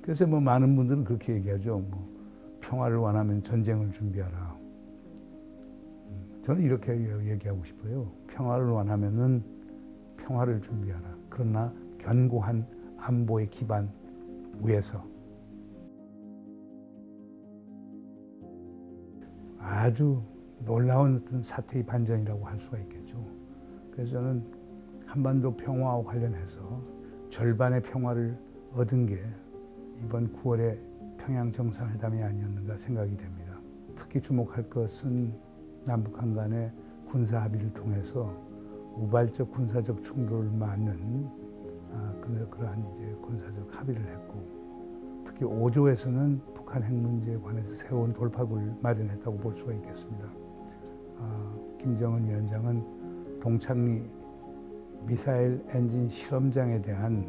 그래서 뭐 많은 분들은 그렇게 얘기하죠. 뭐 평화를 원하면 전쟁을 준비하라. 저는 이렇게 얘기하고 싶어요. 평화를 원하면은 평화를 준비하라. 그러나 견고한 안보의 기반 위에서. 아주 놀라운 어떤 사태의 반전이라고 할 수가 있겠죠. 그래서 저는 한반도 평화와 관련해서 절반의 평화를 얻은 게 이번 9월에 평양 정상회담이 아니었는가 생각이 됩니다. 특히 주목할 것은 남북한 간의 군사 합의를 통해서 우발적 군사적 충돌을 막는 그러한 이제 군사적 합의를 했고, 특히 5조에서는 북한 핵 문제에 관해서 새로운 돌파구를 마련했다고 볼 수가 있겠습니다. 김정은 위원장은 동창리 미사일 엔진 실험장에 대한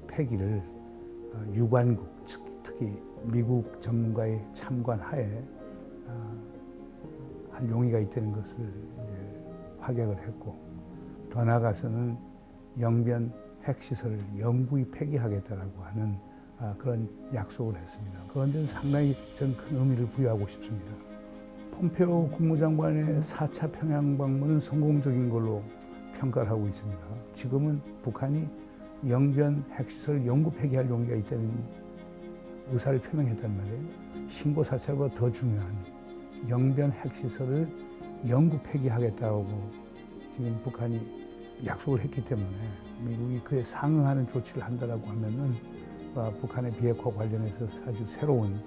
폐기를 유관국, 특히 미국 전문가의 참관 하에 할 용의가 있다는 것을 이제 확약을 했고, 더 나아가서는 영변 핵시설을 영구히 폐기하겠다라고 하는 그런 약속을 했습니다. 그런 데는 상당히 전 큰 의미를 부여하고 싶습니다. 폼페오 국무장관의 4차 평양 방문은 성공적인 걸로 평가를 하고 있습니다. 지금은 북한이 영변 핵시설 영구 폐기할 용의가 있다는 의사를 표명했단 말이에요. 신고 4차보다 더 중요한 영변 핵시설을 영구 폐기하겠다고 지금 북한이 약속을 했기 때문에 미국이 그에 상응하는 조치를 한다라고 하면은 북한의 비핵화 관련해서 아주 새로운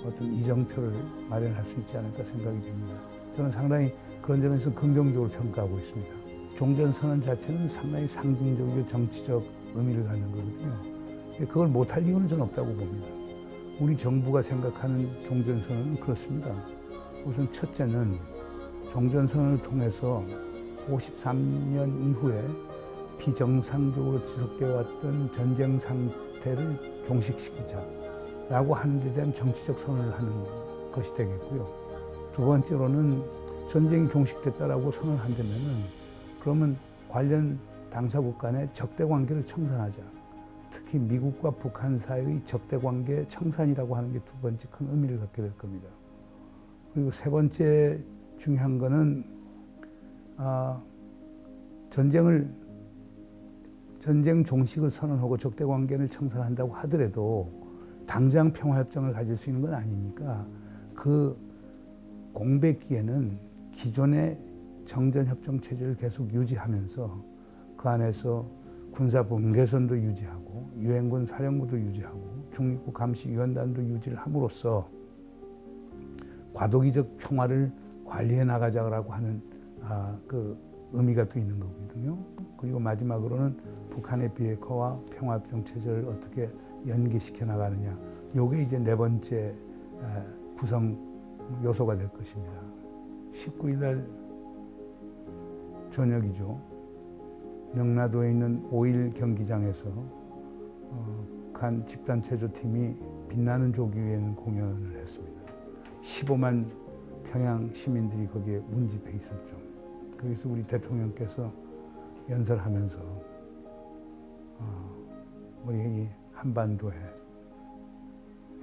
어떤 이정표를 마련할 수 있지 않을까 생각이 됩니다. 저는 상당히 그런 점에서 긍정적으로 평가하고 있습니다. 종전선언 자체는 상당히 상징적이고 정치적 의미를 갖는 거거든요. 그걸 못할 이유는 저는 없다고 봅니다. 우리 정부가 생각하는 종전선언은 그렇습니다. 우선 첫째는 종전선언을 통해서 53년 이후에 비정상적으로 지속되어 왔던 전쟁 상태를 종식시키자라고 하는 데 대한 정치적 선언을 하는 것이 되겠고요. 두 번째로는 전쟁이 종식됐다라고 선언을 한다면은 그러면 관련 당사국 간의 적대 관계를 청산하자. 특히 미국과 북한 사이의 적대 관계 청산이라고 하는 게 두 번째 큰 의미를 갖게 될 겁니다. 그리고 세 번째 중요한 거는 전쟁 종식을 선언하고 적대 관계를 청산한다고 하더라도 당장 평화협정을 가질 수 있는 건 아니니까 그 공백기에는 기존의 정전협정 체제를 계속 유지하면서 그 안에서 군사분계선도 유지하고 유엔군 사령부도 유지하고 중립국 감시위원단도 유지를 함으로써 과도기적 평화를 관리해 나가자라고 하는 그 의미가 또 있는 거거든요. 그리고 마지막으로는 북한의 비핵화와 평화협정 체제를 어떻게 연계시켜 나가느냐. 요게 이제 네 번째 구성 요소가 될 것입니다. 19일 날 저녁이죠. 명나도에 있는 5일 경기장에서 간 집단 체조팀이 빛나는 조기 위에는 공연을 했습니다. 15만 평양 시민들이 거기에 운집해 있었죠. 거기서 우리 대통령께서 연설하면서 우리 이 한반도에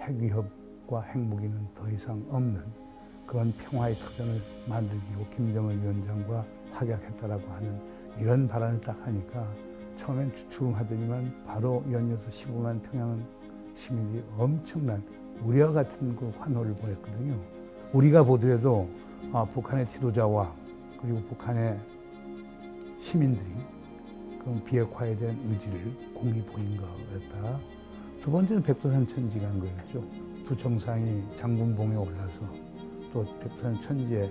핵 위협과 핵무기는 더 이상 없는 그런 평화의 터전을 만들기로 김정은 위원장과 확약했다라고 하는 이런 발언을 딱 하니까 처음엔 주춤하더니만 바로 연이어서 15만 평양 시민이 엄청난 우리와 같은 그 환호를 보냈거든요. 우리가 보더라도 북한의 지도자와 그리고 북한의 시민들이 그 비핵화에 대한 의지를 공히 보인 거였다. 두 번째는 백두산 천지 간 거였죠. 두 정상이 장군봉에 올라서 또 백두산 천지에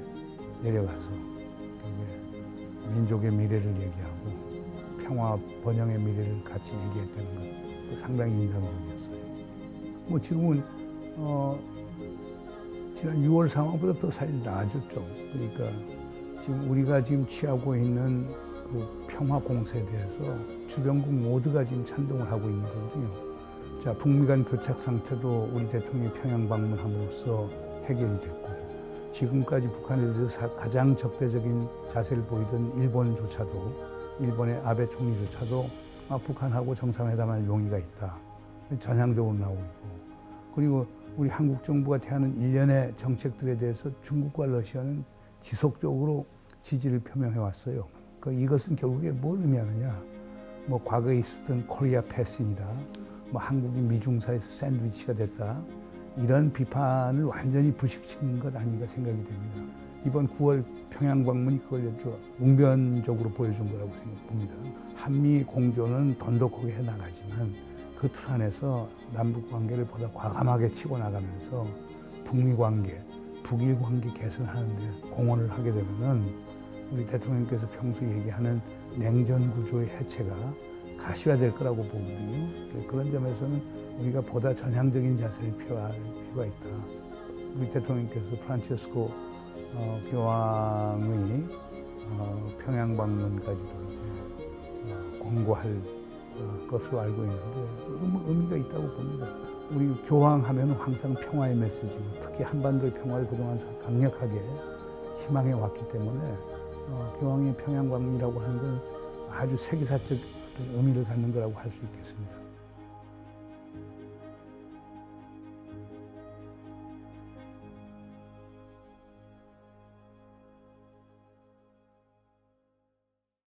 내려가서 민족의 미래를 얘기하고 평화 번영의 미래를 같이 얘기했다는 것 상당히 인상적이었어요. 뭐 지금은 지난 6월 상황보다 더 사실 나아졌죠. 그러니까 지금 우리가 지금 취하고 있는 그 평화 공세에 대해서 주변국 모두가 지금 찬동을 하고 있는 거거든요. 자, 북미 간 교착 상태도 우리 대통령이 평양 방문함으로써 해결이 됐고, 지금까지 북한에 대해서 가장 적대적인 자세를 보이던 일본의 아베 총리조차도 북한하고 정상회담할 용의가 있다. 전향적으로 나오고 있고, 그리고 우리 한국 정부가 대하는 일련의 정책들에 대해서 중국과 러시아는 지속적으로 지지를 표명해 왔어요. 이것은 결국에 뭘 의미하느냐? 뭐 과거에 있었던 코리아 패싱이다. 뭐 한국이 미중 사이에서 샌드위치가 됐다. 이런 비판을 완전히 불식시킨 것 아닌가 생각이 됩니다. 이번 9월 평양 방문이 그걸 웅변적으로 보여준 거라고 생각합니다. 한미 공조는 돈독하게 해나가지만 그 틀 안에서 남북 관계를 보다 과감하게 치고 나가면서 북미 관계, 북일 관계 개선하는 데 공헌을 하게 되면은 우리 대통령께서 평소 얘기하는 냉전 구조의 해체가 가시화될 거라고 보거든요. 그런 점에서는 우리가 보다 전향적인 자세를 표할 필요가 있다. 우리 대통령께서 프란체스코 교황의 평양 방문까지도 이제 권고할 것으로 알고 있는데 의미가 있다고 봅니다. 우리 교황하면 항상 평화의 메시지고 특히 한반도의 평화를 그동안 강력하게 희망해 왔기 때문에 교황의 평양 방문이라고 하는 건 아주 세계사적 의미를 갖는 거라고 할 수 있겠습니다.